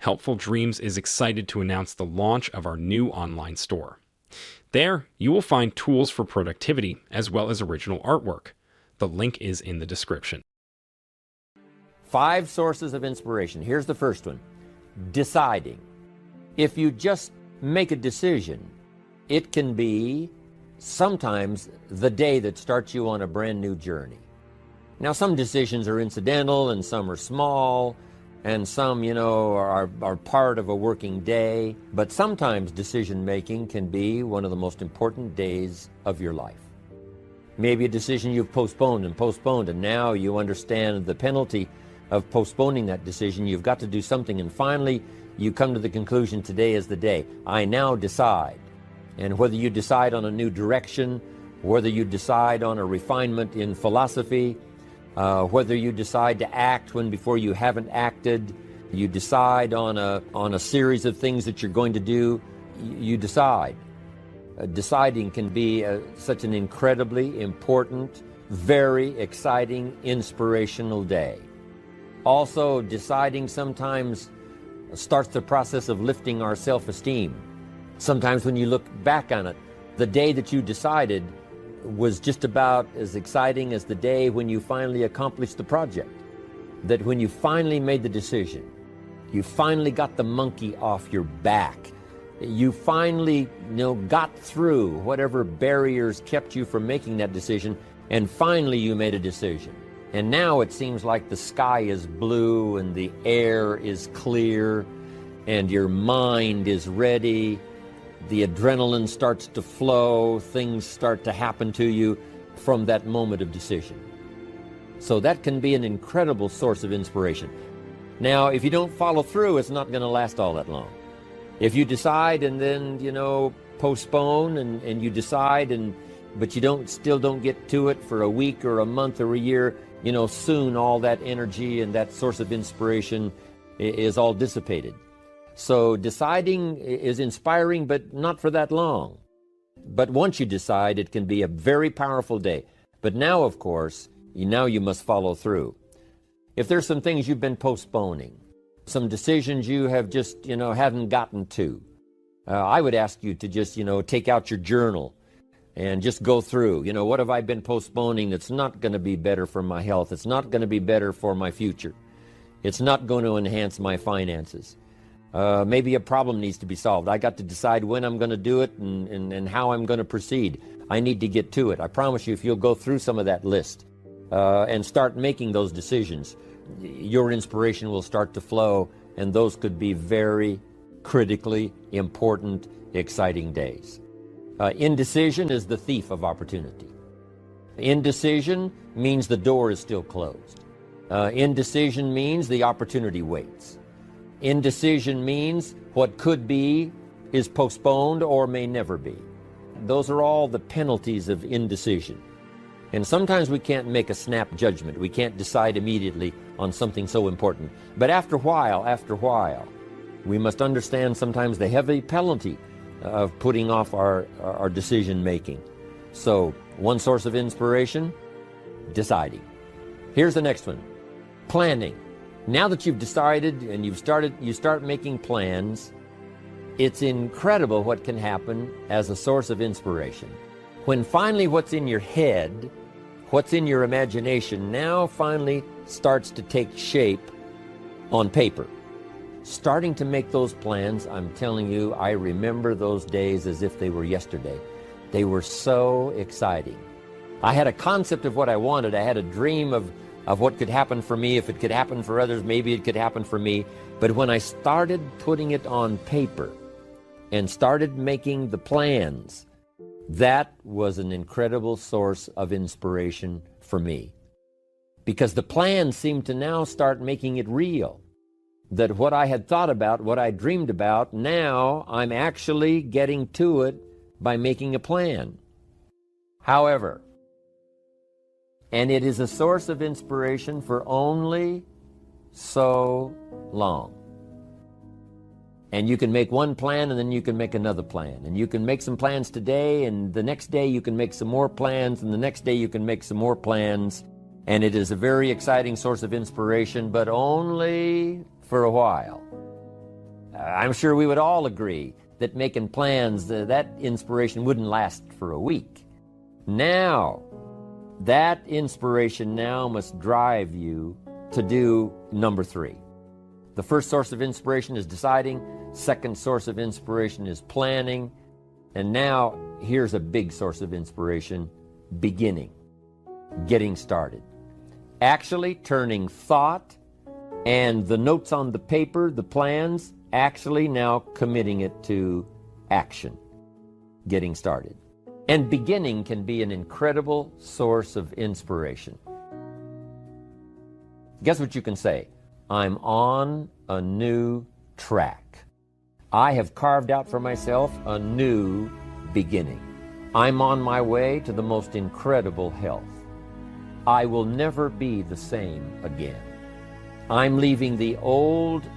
Helpful Dreams is excited to announce the launch of our new online store. There, you will find tools for productivity as well as original artwork. The link is in the description. 5 sources of inspiration. Here's the first one. Deciding. If you just make a decision, it can be sometimes the day that starts you on a brand new journey. Now, some decisions are incidental and some are small, and some, are part of a working day. But sometimes decision-making can be one of the most important days of your life. Maybe a decision you've postponed, and now you understand the penalty of postponing that decision. You've got to do something, and finally you come to the conclusion, today is the day. I now decide. And whether you decide on a new direction, whether you decide on a refinement in philosophy, whether you decide to act when before you haven't acted, you decide on a series of things that you're going to do, you decide. Deciding can be such an incredibly important, very exciting, inspirational day. Also, deciding sometimes starts the process of lifting our self-esteem. Sometimes when you look back on it, the day that you decided was just about as exciting as the day when you finally accomplished the project. That when you finally made the decision, you finally got the monkey off your back. You finally, got through whatever barriers kept you from making that decision, and finally you made a decision. And now it seems like the sky is blue and the air is clear and your mind is ready. The adrenaline starts to flow, things start to happen to you from that moment of decision. So that can be an incredible source of inspiration. Now, if you don't follow through, it's not going to last all that long. If you decide and then, postpone and you decide, but you still don't get to it for a week or a month or a year, soon all that energy and that source of inspiration is all dissipated. So deciding is inspiring, but not for that long. But once you decide, it can be a very powerful day. But now, of course, you must follow through. If there's some things you've been postponing, some decisions you have just, haven't gotten to, I would ask you to just, take out your journal and just go through, what have I been postponing that's not going to be better for my health? It's not going to be better for my future. It's not going to enhance my finances. Maybe a problem needs to be solved. I got to decide when I'm going to do it and how I'm going to proceed. I need to get to it. I promise you, if you'll go through some of that list and start making those decisions, your inspiration will start to flow, and those could be very critically important, exciting days. Indecision is the thief of opportunity. Indecision means the door is still closed. Indecision means the opportunity waits. Indecision means what could be is postponed or may never be. Those are all the penalties of indecision. And sometimes we can't make a snap judgment. We can't decide immediately on something so important. But after a while, we must understand sometimes the heavy penalty of putting off our decision making. So, one source of inspiration, deciding. Here's the next one, planning. Now that you've decided and you start making plans, it's incredible what can happen as a source of inspiration. When finally what's in your head, what's in your imagination, now finally starts to take shape on paper. Starting to make those plans, I'm telling you, I remember those days as if they were yesterday. They were so exciting. I had a concept of what I wanted. I had a dream of what could happen for me. If it could happen for others, maybe it could happen for me. But when I started putting it on paper and started making the plans, that was an incredible source of inspiration for me. Because the plans seemed to now start making it real. That what I had thought about, what I dreamed about, now I'm actually getting to it by making a plan. However, and it is a source of inspiration for only so long. And you can make one plan and then you can make another plan. And you can make some plans today, and the next day you can make some more plans, and the next day you can make some more plans. And it is a very exciting source of inspiration, but only for a while. I'm sure we would all agree that making plans, that inspiration wouldn't last for a week. Now, that inspiration now must drive you to do number 3. The first source of inspiration is deciding. Second source of inspiration is planning. And now, here's a big source of inspiration: beginning, getting started. Actually turning thought and the notes on the paper, the plans, actually now committing it to action, getting started. And beginning can be an incredible source of inspiration. Guess what you can say? I'm on a new track. I have carved out for myself a new beginning. I'm on my way to the most incredible health. I will never be the same again. I'm leaving the old,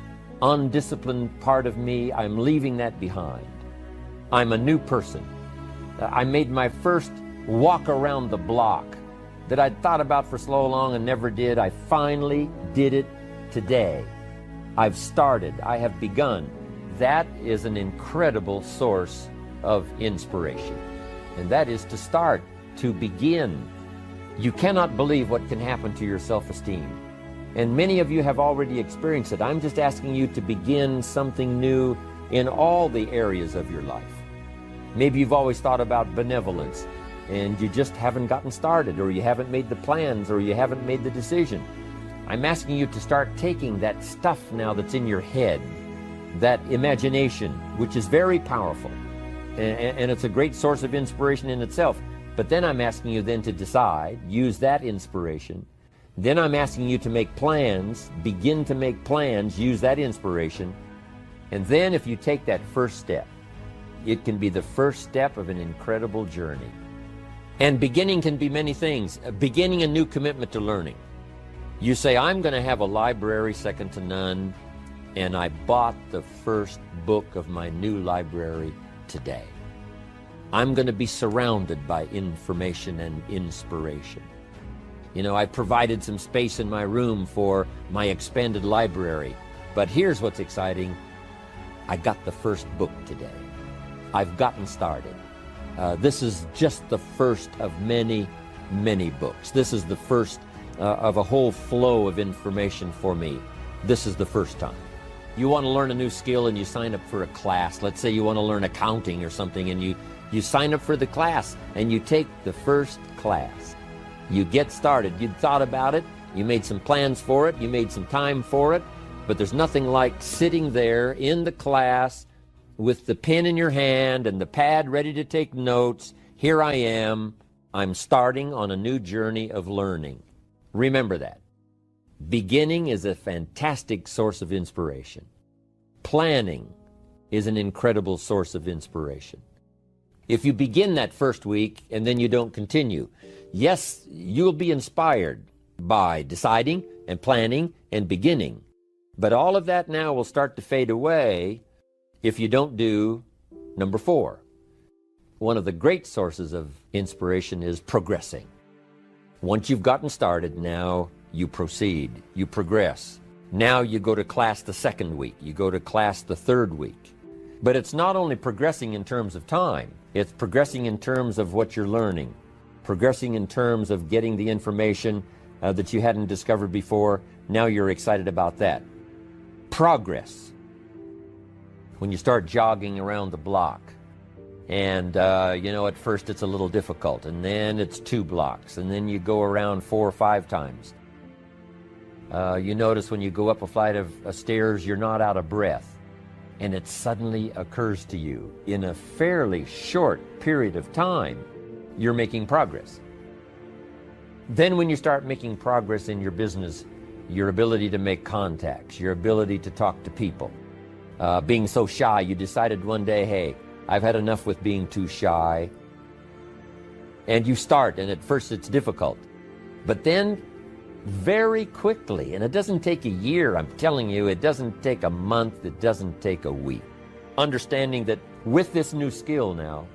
undisciplined part of me. I'm leaving that behind. I'm a new person. I made my first walk around the block that I'd thought about for so long and never did. I finally did it today. I've started. I have begun. That is an incredible source of inspiration. And that is to start, to begin. You cannot believe what can happen to your self-esteem. And many of you have already experienced it. I'm just asking you to begin something new in all the areas of your life. Maybe you've always thought about benevolence and you just haven't gotten started, or you haven't made the plans, or you haven't made the decision. I'm asking you to start taking that stuff now that's in your head, that imagination, which is very powerful, and it's a great source of inspiration in itself. But then I'm asking you then to decide, use that inspiration. Then I'm asking you to make plans, begin to make plans, use that inspiration. And then if you take that first step, it can be the first step of an incredible journey. And beginning can be many things. Beginning a new commitment to learning. You say, I'm going to have a library second to none, and I bought the first book of my new library today. I'm going to be surrounded by information and inspiration. You know, I provided some space in my room for my expanded library. But here's what's exciting. I got the first book today. I've gotten started. This is just the first of many, many books. This is the first of a whole flow of information for me. This is the first time. You want to learn a new skill and you sign up for a class. Let's say you want to learn accounting or something, and you sign up for the class and you take the first class. You get started. You thought about it. You made some plans for it. You made some time for it. But there's nothing like sitting there in the class with the pen in your hand and the pad ready to take notes. Here I am. I'm starting on a new journey of learning. Remember that. Beginning is a fantastic source of inspiration. Planning is an incredible source of inspiration. If you begin that first week and then you don't continue, yes, you'll be inspired by deciding and planning and beginning. But all of that now will start to fade away if you don't do number 4. One of the great sources of inspiration is progressing. Once you've gotten started, now you proceed, you progress. Now you go to class the second week, you go to class the third week. But it's not only progressing in terms of time, it's progressing in terms of what you're learning, progressing in terms of getting the information that you hadn't discovered before. Now you're excited about that. Progress. When you start jogging around the block, and at first it's a little difficult, and then it's 2 blocks, and then you go around 4 or 5 times. You notice when you go up a flight of stairs, you're not out of breath, and it suddenly occurs to you, in a fairly short period of time, you're making progress. Then when you start making progress in your business, your ability to make contacts, your ability to talk to people, being so shy, you decided one day, hey, I've had enough with being too shy. And you start, and at first it's difficult. But then, very quickly, and it doesn't take a year, I'm telling you, it doesn't take a month, it doesn't take a week. Understanding that with this new skill now,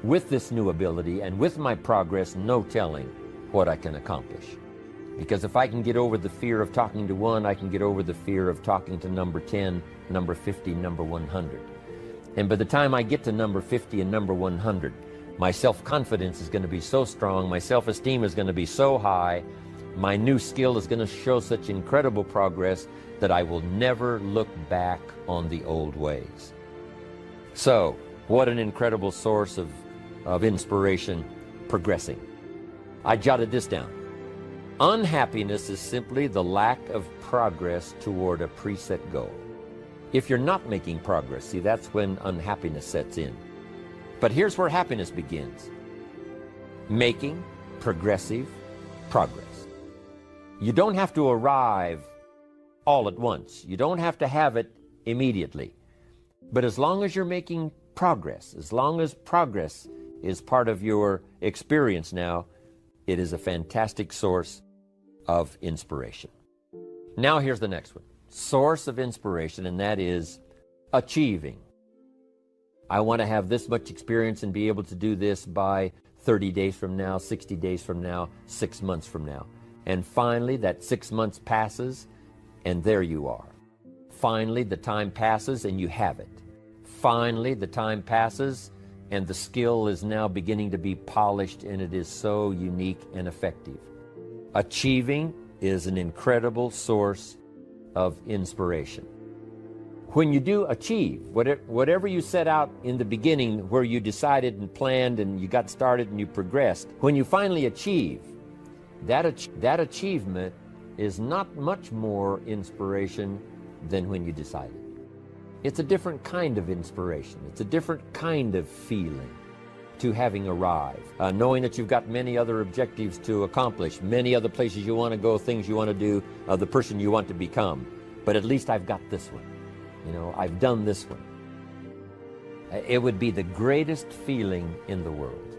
with this new ability, and with my progress, no telling what I can accomplish. Because if I can get over the fear of talking to one, I can get over the fear of talking to number 10, number 50, number 100. And by the time I get to number 50 and number 100, my self-confidence is going to be so strong, my self-esteem is going to be so high, my new skill is going to show such incredible progress that I will never look back on the old ways. So, what an incredible source of inspiration, progressing. I jotted this down. Unhappiness is simply the lack of progress toward a preset goal. If you're not making progress, see, that's when unhappiness sets in. But here's where happiness begins. Making progressive progress. You don't have to arrive all at once. You don't have to have it immediately. But as long as you're making progress, as long as progress is part of your experience now, it is a fantastic source of inspiration. Now here's the next one. Source of inspiration, and that is achieving. I want to have this much experience and be able to do this by 30 days from now, 60 days from now, 6 months from now. And finally, that 6 months passes, and there you are. Finally, the time passes, and you have it. Finally, the time passes, and the skill is now beginning to be polished, and it is so unique and effective. Achieving is an incredible source of inspiration. When you do achieve, whatever you set out in the beginning, where you decided and planned and you got started and you progressed, when you finally achieve, that achievement is not much more inspiration than when you decided. It's a different kind of inspiration. It's a different kind of feeling to having arrived, knowing that you've got many other objectives to accomplish, many other places you want to go, things you want to do, the person you want to become. But at least I've got this one. You know, I've done this one. It would be the greatest feeling in the world.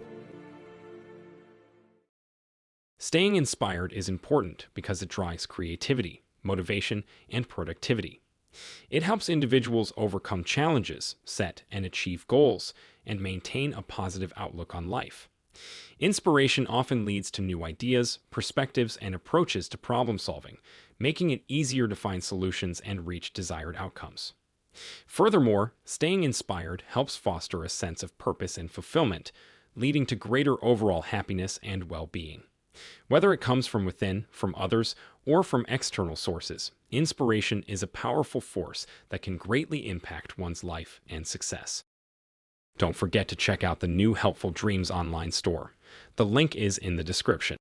Staying inspired is important because it drives creativity, motivation, and productivity. It helps individuals overcome challenges, set and achieve goals, and maintain a positive outlook on life. Inspiration often leads to new ideas, perspectives, and approaches to problem solving, making it easier to find solutions and reach desired outcomes. Furthermore, staying inspired helps foster a sense of purpose and fulfillment, leading to greater overall happiness and well-being. Whether it comes from within, from others, or from external sources, inspiration is a powerful force that can greatly impact one's life and success. Don't forget to check out the new Helpful Dreams online store. The link is in the description.